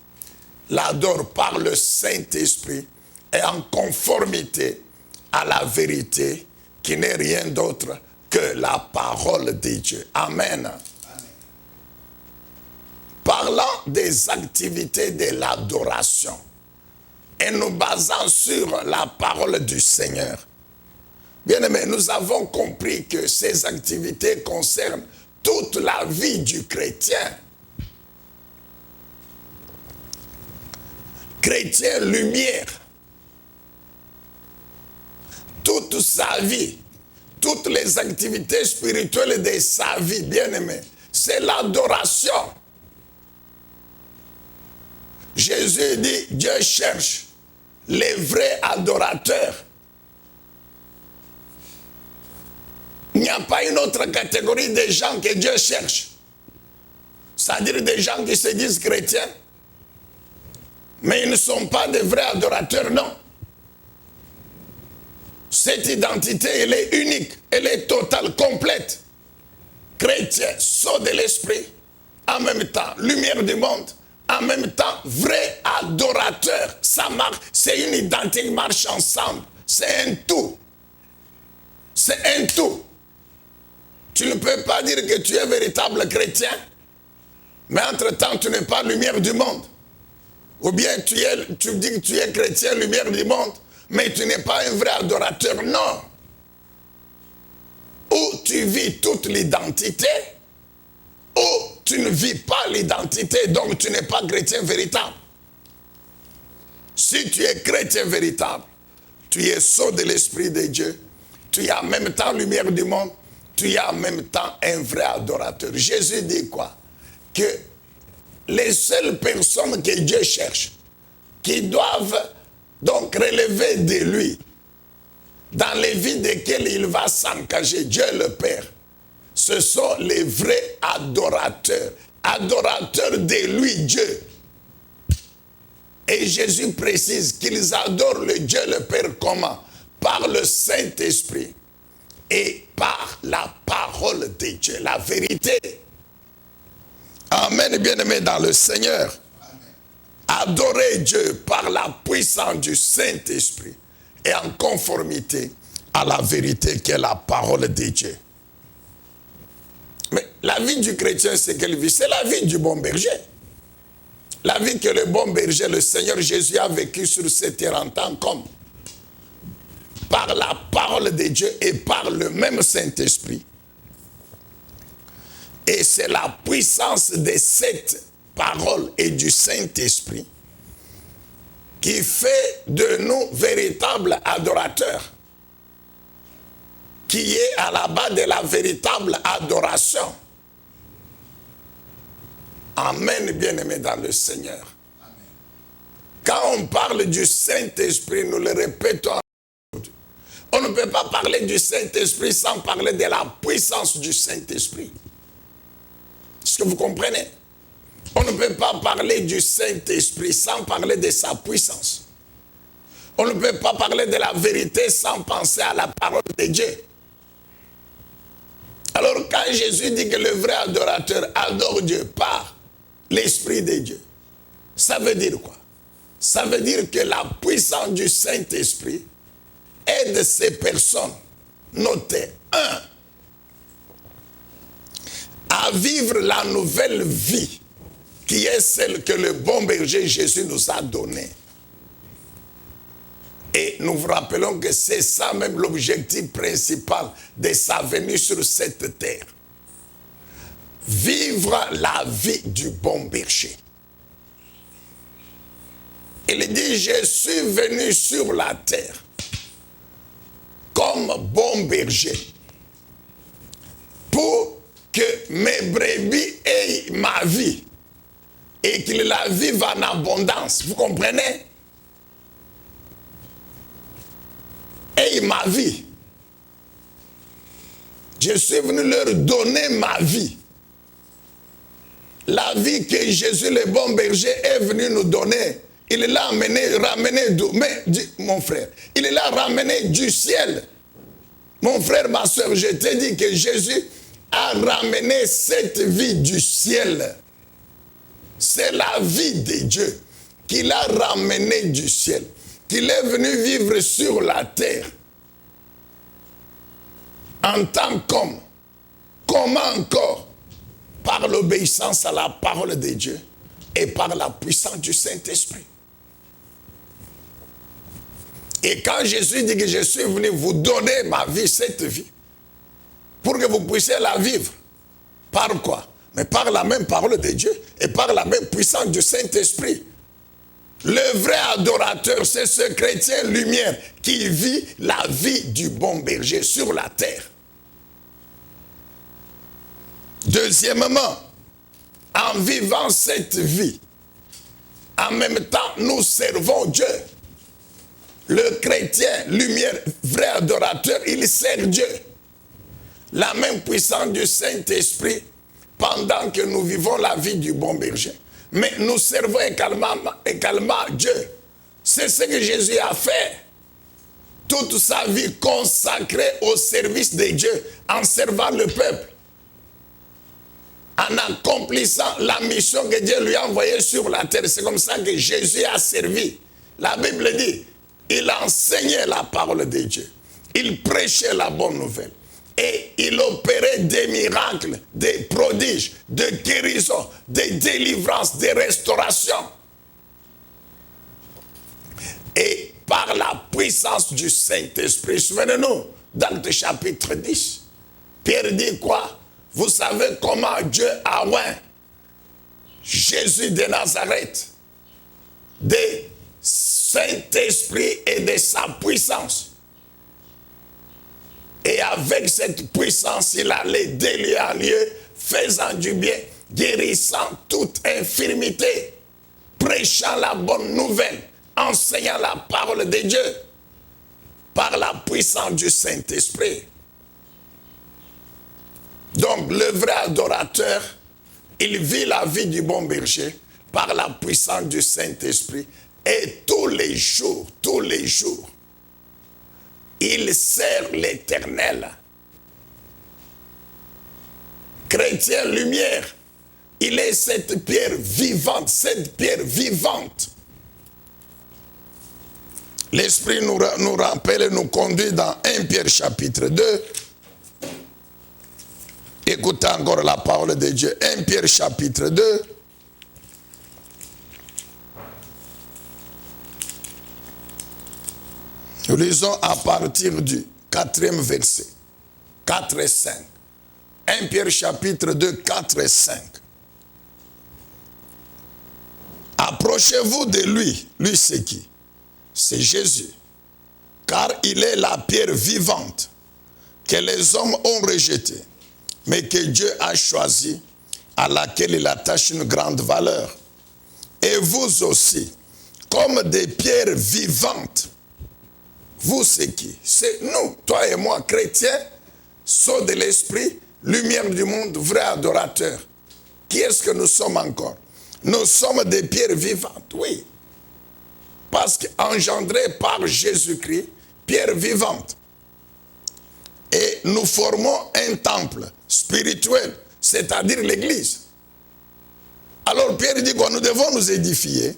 L'adorent par le Saint-Esprit et en conformité à la vérité qui n'est rien d'autre que la parole de Dieu. Amen. Parlant des activités de l'adoration et nous basant sur la parole du Seigneur, bien-aimés, nous avons compris que ces activités concernent toute la vie du chrétien. Chrétien lumière. Toute sa vie, toutes les activités spirituelles de sa vie, bien-aimés, c'est l'adoration. Jésus dit, Dieu cherche les vrais adorateurs. Il n'y a pas une autre catégorie de gens que Dieu cherche. C'est-à-dire des gens qui se disent chrétiens, mais ils ne sont pas de vrais adorateurs, non. Cette identité, elle est unique, elle est totale, complète. Chrétien, sceau de l'esprit, en même temps, lumière du monde, en même temps, vrai adorateur. Ça marche, c'est une identité qui marche ensemble. C'est un tout. C'est un tout. Tu ne peux pas dire que tu es véritable chrétien, mais entre-temps, tu n'es pas lumière du monde. Ou bien tu dis que tu es chrétien, lumière du monde, mais tu n'es pas un vrai adorateur, non. Ou tu vis toute l'identité, ou tu ne vis pas l'identité, donc tu n'es pas chrétien véritable. Si tu es chrétien véritable, tu es sceau de l'Esprit de Dieu, tu es en même temps lumière du monde, tu es en même temps un vrai adorateur. Jésus dit quoi? Que les seules personnes que Dieu cherche, qui doivent donc relever de lui, dans les vies desquelles il va s'engager, Dieu le Père, ce sont les vrais adorateurs, adorateurs de lui, Dieu. Et Jésus précise qu'ils adorent le Dieu le Père comment? Par le Saint-Esprit et par la parole de Dieu, la vérité. Amen, bien-aimés dans le Seigneur. Adorer Dieu par la puissance du Saint-Esprit et en conformité à la vérité qui est la parole de Dieu. Mais la vie du chrétien, c'est quelle vie? C'est la vie du bon berger. La vie que le bon berger, le Seigneur Jésus a vécu sur cette terre en tant qu'homme. Par la parole de Dieu et par le même Saint-Esprit. Et c'est la puissance de cette parole et du Saint-Esprit qui fait de nous véritables adorateurs, qui est à la base de la véritable adoration. Amen, bien-aimés dans le Seigneur. Amen. Quand on parle du Saint-Esprit, nous le répétons, on ne peut pas parler du Saint-Esprit sans parler de la puissance du Saint-Esprit. Est-ce que vous comprenez? On ne peut pas parler du Saint-Esprit sans parler de sa puissance. On ne peut pas parler de la vérité sans penser à la parole de Dieu. Alors quand Jésus dit que le vrai adorateur adore Dieu par l'Esprit de Dieu, ça veut dire quoi? Ça veut dire que la puissance du Saint-Esprit aide ces personnes, notez, un, à vivre la nouvelle vie qui est celle que le bon berger Jésus nous a donnée. Et nous vous rappelons que c'est ça même l'objectif principal de sa venue sur cette terre. Vivre la vie du bon berger. Il dit, je suis venu sur la terre comme bon berger pour que mes brebis aient ma vie et qu'ils la vivent en abondance. Vous comprenez? Et ma vie. Je suis venu leur donner ma vie. La vie que Jésus, le bon berger, est venu nous donner. Il l'a ramené d'où? Mais, mon frère, il l'a ramené du ciel. Mon frère, ma soeur, je t'ai dit que Jésus a ramené cette vie du ciel. C'est la vie de Dieu qu'il a ramené du ciel. Qu'il est venu vivre sur la terre en tant qu'homme. Comment encore? Par l'obéissance à la parole de Dieu et par la puissance du Saint-Esprit. Et quand Jésus dit que je suis venu vous donner ma vie, cette vie, pour que vous puissiez la vivre, par quoi? Mais par la même parole de Dieu et par la même puissance du Saint-Esprit. Le vrai adorateur, c'est ce chrétien lumière qui vit la vie du bon berger sur la terre. Deuxièmement, en vivant cette vie, en même temps, nous servons Dieu. Le chrétien lumière, vrai adorateur, il sert Dieu. La même puissance du Saint-Esprit pendant que nous vivons la vie du bon berger. Mais nous servons également Dieu. C'est ce que Jésus a fait. Toute sa vie consacrée au service de Dieu, en servant le peuple, en accomplissant la mission que Dieu lui a envoyée sur la terre. C'est comme ça que Jésus a servi. La Bible dit, il enseignait la parole de Dieu. Il prêchait la bonne nouvelle. Et il opérait des miracles, des prodiges, des guérisons, des délivrances, des restaurations. Et par la puissance du Saint-Esprit, souvenez-nous, d'Actes chapitre 10, Pierre dit quoi? Vous savez comment Dieu a oint Jésus de Nazareth de Saint-Esprit et de sa puissance. Et avec cette puissance, il allait de lieu en lieu, faisant du bien, guérissant toute infirmité, prêchant la bonne nouvelle, enseignant la parole de Dieu, par la puissance du Saint-Esprit. Donc le vrai adorateur, il vit la vie du bon berger, par la puissance du Saint-Esprit, et tous les jours, il sert l'Éternel. Chrétien lumière, il est cette pierre vivante, L'Esprit nous rappelle et nous conduit dans 1 Pierre chapitre 2. Écoutez encore la parole de Dieu. 1 Pierre chapitre 2. Nous lisons à partir du 4e verset. 4 et 5. 1 Pierre chapitre 2, 4 et 5. Approchez-vous de lui. Lui c'est qui? C'est Jésus. Car il est la pierre vivante que les hommes ont rejetée, mais que Dieu a choisie, à laquelle il attache une grande valeur. Et vous aussi, comme des pierres vivantes. Vous c'est qui? C'est nous, toi et moi, chrétiens, sceaux de l'esprit, lumière du monde, vrai adorateur. Qui est-ce que nous sommes encore? Nous sommes des pierres vivantes, oui. Parce qu'engendrés par Jésus-Christ, pierres vivantes. Et nous formons un temple spirituel, c'est-à-dire l'Église. Alors Pierre dit que nous devons nous édifier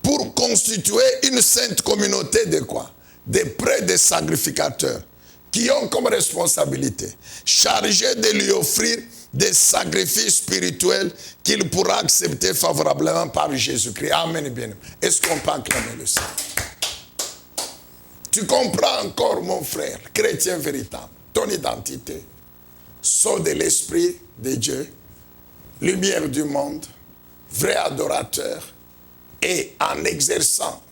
pour constituer une sainte communauté de quoi? Des prêtres, des sacrificateurs, qui ont comme responsabilité, chargés de lui offrir des sacrifices spirituels qu'il pourra accepter favorablement par Jésus-Christ. Amen, bien. Est-ce qu'on peut acclamer le Seigneur? Tu comprends encore, mon frère, chrétien véritable, ton identité, sceau de l'Esprit de Dieu, lumière du monde, vrai adorateur, et en exerçant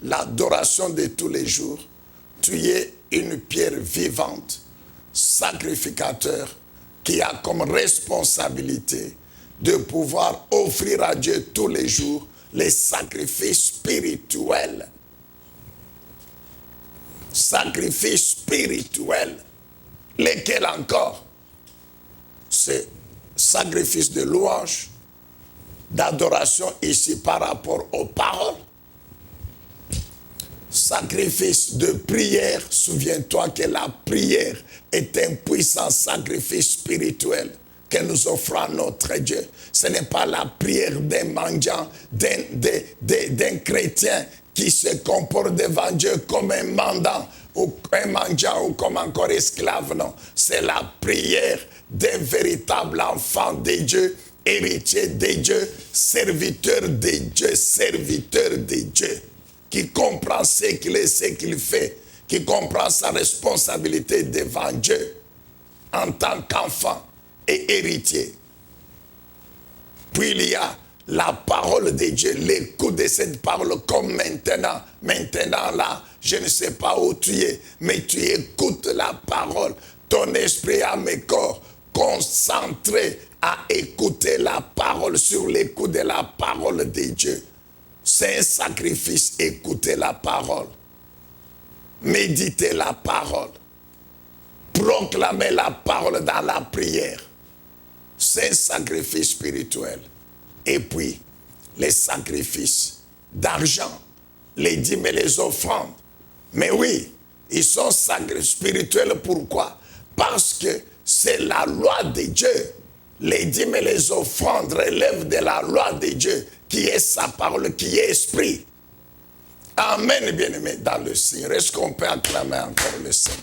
l'adoration de tous les jours, tu es une pierre vivante, sacrificateur, qui a comme responsabilité de pouvoir offrir à Dieu tous les jours les sacrifices spirituels. Sacrifices spirituels. Lesquels encore? C'est sacrifice de louange, d'adoration ici par rapport aux paroles. Sacrifice de prière. Souviens-toi que la prière est un puissant sacrifice spirituel que nous offrons à notre Dieu. Ce n'est pas la prière d'un mendiant, d'un chrétien qui se comporte devant Dieu comme un mendiant ou un mendiant ou comme encore esclave. Non, c'est la prière d'un véritable enfant de Dieu, héritier de Dieu, serviteur de Dieu, qui comprend ce qu'il est, ce qu'il fait, qui comprend sa responsabilité devant Dieu en tant qu'enfant et héritier. Puis il y a la parole de Dieu, l'écoute de cette parole comme maintenant. Maintenant là, je ne sais pas où tu es, mais tu écoutes la parole. Ton esprit, âme et corps concentré à écouter la parole, sur l'écoute de la parole de Dieu. C'est un sacrifice, écouter la parole, méditer la parole, proclamer la parole dans la prière. C'est un sacrifice spirituel. Et puis, les sacrifices d'argent, les dîmes et les offrandes. Mais oui, ils sont spirituels. Pourquoi? Parce que c'est la loi de Dieu. Les dîmes et les offrandes relèvent de la loi de Dieu, qui est sa parole, qui est esprit. Amen, bien-aimé, dans le Seigneur. Est-ce qu'on peut acclamer encore le Seigneur?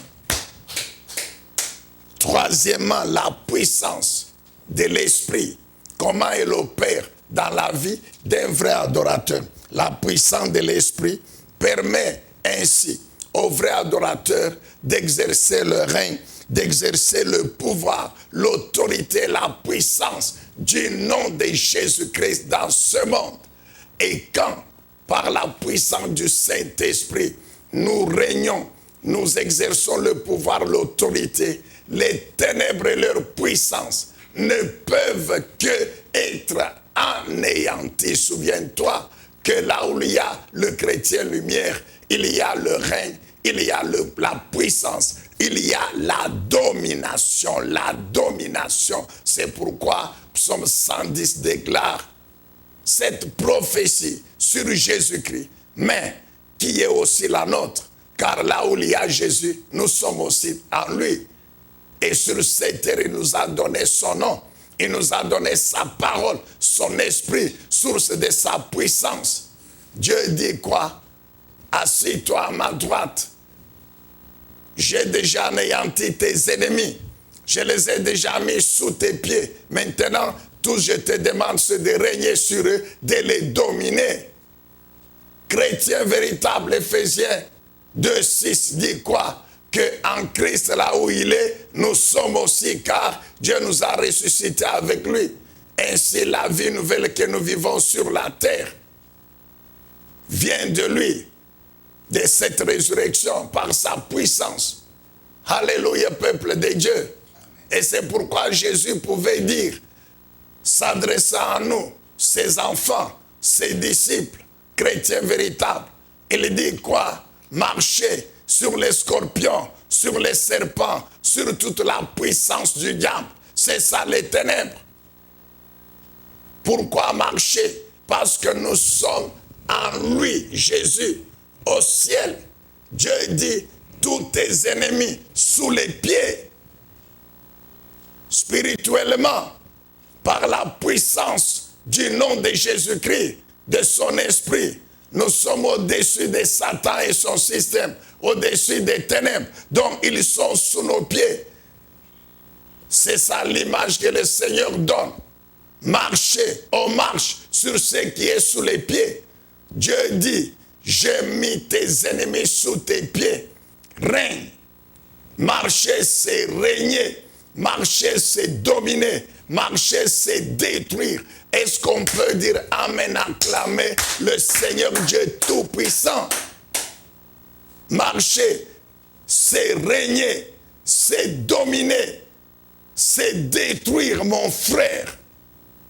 Troisièmement, la puissance de l'esprit. Comment elle opère dans la vie d'un vrai adorateur. La puissance de l'esprit permet ainsi au vrai adorateur d'exercer le règne, d'exercer le pouvoir, l'autorité, la puissance du nom de Jésus-Christ dans ce monde. Et quand, par la puissance du Saint-Esprit, nous régnons, nous exerçons le pouvoir, l'autorité, les ténèbres et leur puissance ne peuvent que être anéantis. Souviens-toi que là où il y a le chrétien lumière, il y a le règne, il y a la puissance, il y a la domination. La domination, c'est pourquoi Psaume 110 déclare cette prophétie sur Jésus-Christ, mais qui est aussi la nôtre. Car là où il y a Jésus, nous sommes aussi en lui. Et sur cette terre, il nous a donné son nom. Il nous a donné sa parole, son esprit, source de sa puissance. Dieu dit quoi? Assis-toi à ma droite. J'ai déjà anéanti tes ennemis. Je les ai déjà mis sous tes pieds. Maintenant, tout je te demande, c'est de régner sur eux, de les dominer. Chrétien véritable, Éphésiens 2:6 dit quoi? Qu'en Christ, là où il est, nous sommes aussi, car Dieu nous a ressuscités avec lui. Ainsi, la vie nouvelle que nous vivons sur la terre vient de lui, de cette résurrection, par sa puissance. Alléluia, peuple de Dieu. Et c'est pourquoi Jésus pouvait dire, s'adressant à nous, ses enfants, ses disciples, chrétiens véritables, il dit quoi? Marchez sur les scorpions, sur les serpents, sur toute la puissance du diable. C'est ça les ténèbres. Pourquoi marcher? parce que nous sommes en lui, Jésus, au ciel. Dieu dit, tous tes ennemis sous les pieds. Spirituellement, par la puissance du nom de Jésus-Christ, de son esprit, nous sommes au-dessus de Satan et son système, au-dessus des ténèbres. Donc, ils sont sous nos pieds. C'est ça l'image que le Seigneur donne. Marchez, on marche sur ce qui est sous les pieds. Dieu dit, j'ai mis tes ennemis sous tes pieds. Règne. Marcher, c'est régner. Marcher, c'est dominer. Marcher, c'est détruire. Est-ce qu'on peut dire Amen, acclamer le Seigneur Dieu Tout-Puissant? Marcher, c'est régner, c'est dominer, c'est détruire, mon frère,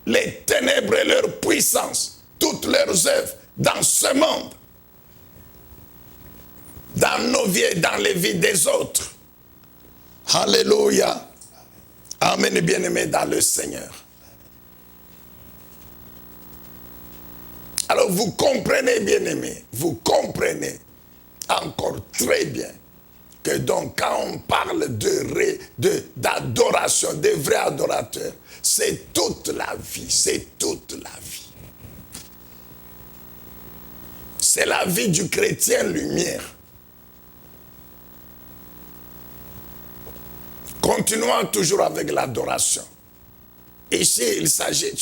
les ténèbres et leur puissance, toutes leurs œuvres dans ce monde, dans nos vies et dans les vies des autres. Alléluia. Amen, bien-aimés dans le Seigneur. Alors vous comprenez, bien-aimés, vous comprenez encore très bien que donc quand on parle d'adoration, de vrais adorateurs, c'est toute la vie, c'est toute la vie. C'est la vie du chrétien lumière. Continuons toujours avec l'adoration. Ici, il s'agit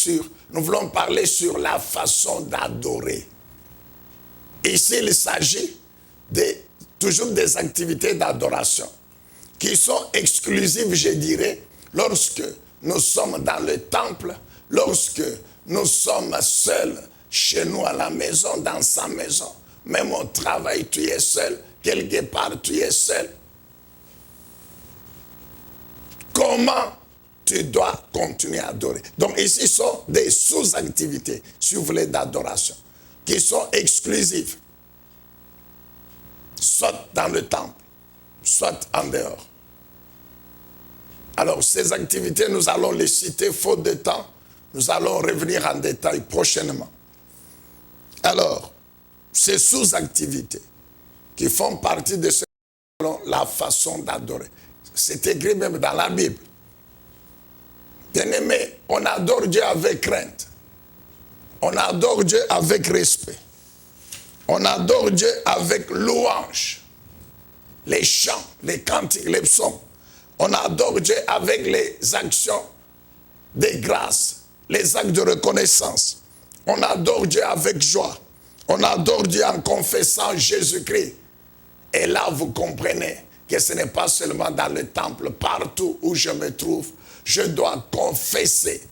nous voulons parler sur la façon d'adorer. Ici, il s'agit toujours des activités d'adoration qui sont exclusives, je dirais, lorsque nous sommes dans le temple, lorsque nous sommes seuls chez nous à la maison, dans sa maison. Même au travail, tu es seul. Quelque part, tu es seul. Comment tu dois continuer à adorer? Donc ici sont des sous-activités, si vous voulez, d'adoration, qui sont exclusives. Soit dans le temple, soit en dehors. Alors ces activités, nous allons les citer faute de temps. Nous allons revenir en détail prochainement. Alors, ces sous-activités qui font partie de la façon d'adorer. C'est écrit même dans la Bible. Bien-aimé, on adore Dieu avec crainte. On adore Dieu avec respect. On adore Dieu avec louange. Les chants, les cantiques, les psaumes. On adore Dieu avec les actions de grâce, les actes de reconnaissance. On adore Dieu avec joie. On adore Dieu en confessant Jésus-Christ. Et là, vous comprenez que ce n'est pas seulement dans le temple, partout où je me trouve, je dois confesser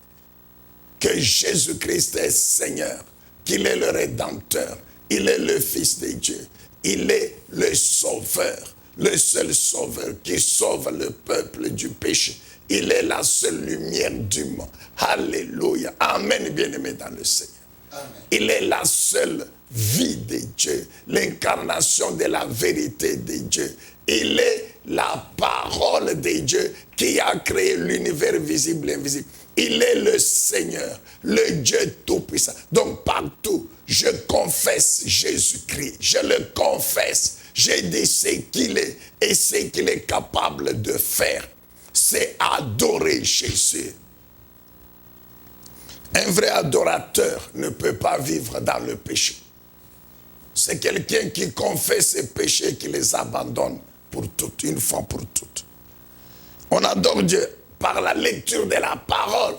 que Jésus-Christ est Seigneur, qu'il est le Rédempteur, il est le Fils de Dieu, il est le Sauveur, le seul Sauveur qui sauve le peuple du péché. Il est la seule lumière du monde. Alléluia. Amen, bien-aimé dans le Seigneur. Amen. Il est la seule vie de Dieu, l'incarnation de la vérité de Dieu. Il est la parole de Dieu qui a créé l'univers visible et invisible. Il est le Seigneur, le Dieu Tout-Puissant. Donc partout, je confesse Jésus-Christ. Je le confesse. Je dis ce qu'il est et ce qu'il est capable de faire. C'est adorer Jésus. Un vrai adorateur ne peut pas vivre dans le péché. C'est quelqu'un qui confesse ses péchés et qui les abandonne pour toutes, une fois pour toutes. On adore Dieu par la lecture de la parole.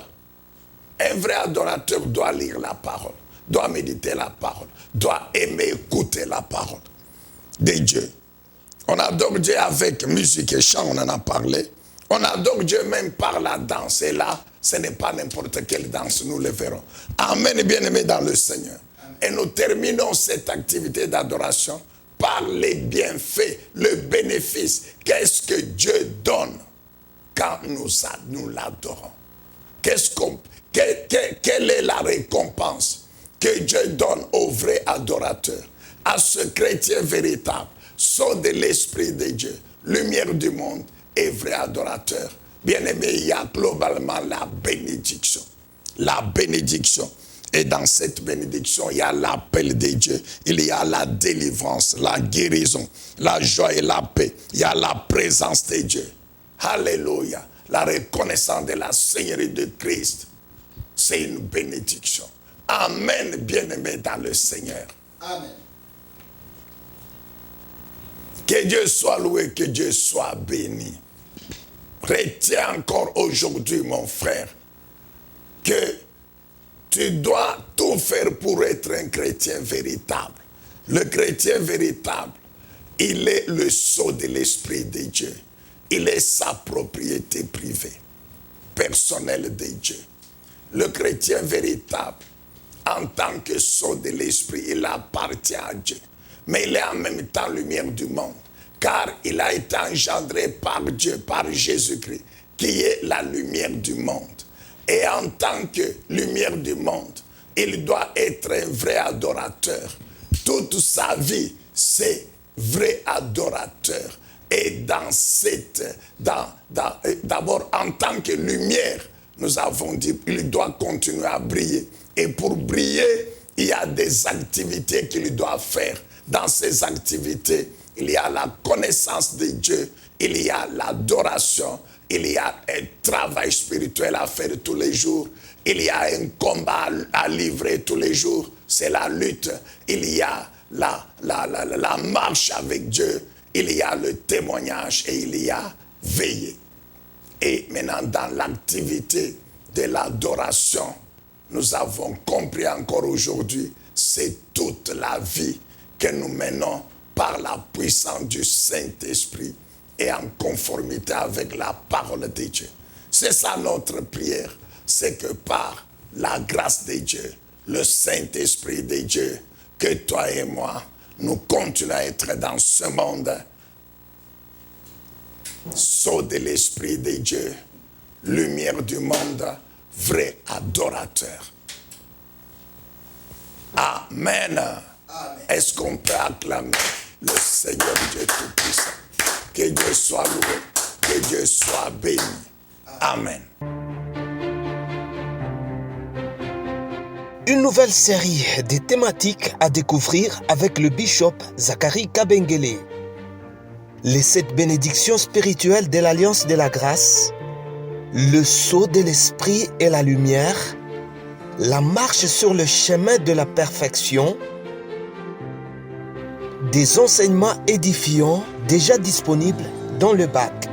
Un vrai adorateur doit lire la parole, doit méditer la parole, doit aimer écouter la parole de Dieu. On adore Dieu avec musique et chant, on en a parlé. On adore Dieu même par la danse. Et là, ce n'est pas n'importe quelle danse, nous le verrons. Amen, bien-aimés dans le Seigneur. Et nous terminons cette activité d'adoration par les bienfaits, le bénéfice. Qu'est-ce que Dieu donne quand nous l'adorons? Quelle est la récompense que Dieu donne aux vrais adorateurs, à ce chrétien véritable, son de l'Esprit de Dieu, lumière du monde et vrai adorateur? Bien-aimé, il y a globalement la bénédiction. La bénédiction. Et dans cette bénédiction, il y a l'appel de Dieu. Il y a la délivrance, la guérison, la joie et la paix. Il y a la présence de Dieu. Alléluia. La reconnaissance de la Seigneurie de Christ. C'est une bénédiction. Amen, bien-aimés dans le Seigneur. Amen. Que Dieu soit loué, que Dieu soit béni. Retiens encore aujourd'hui, mon frère, que tu dois tout faire pour être un chrétien véritable. Le chrétien véritable, il est le sceau de l'Esprit de Dieu. Il est sa propriété privée, personnelle de Dieu. Le chrétien véritable, en tant que sceau de l'Esprit, il appartient à Dieu. Mais il est en même temps lumière du monde. Car il a été engendré par Dieu, par Jésus-Christ, qui est la lumière du monde. Et en tant que lumière du monde, il doit être un vrai adorateur. Toute sa vie, c'est vrai adorateur. Et d'abord, en tant que lumière, nous avons dit, il doit continuer à briller. Et pour briller, il y a des activités qu'il doit faire. Dans ces activités, il y a la connaissance de Dieu, il y a l'adoration, il y a un travail spirituel à faire tous les jours, il y a un combat à livrer tous les jours, c'est la lutte, il y a la marche avec Dieu, il y a le témoignage et il y a veiller. Et maintenant, dans l'activité de l'adoration, nous avons compris encore aujourd'hui, c'est toute la vie que nous menons par la puissance du Saint-Esprit et en conformité avec la parole de Dieu. C'est ça notre prière, c'est que par la grâce de Dieu, le Saint-Esprit de Dieu, que toi et moi, nous continuons à être dans ce monde, sceau de l'Esprit de Dieu, lumière du monde, vrai adorateur. Amen. Amen. Est-ce qu'on peut acclamer le Seigneur Dieu Tout-Puissant? Que Dieu soit loué, que Dieu soit béni. Amen. Une nouvelle série de thématiques à découvrir avec le bishop Zachary Kabengele. Les 7 bénédictions spirituelles de l'Alliance de la Grâce, le sceau de l'Esprit et la lumière, la marche sur le chemin de la perfection, des enseignements édifiants déjà disponibles dans le bac.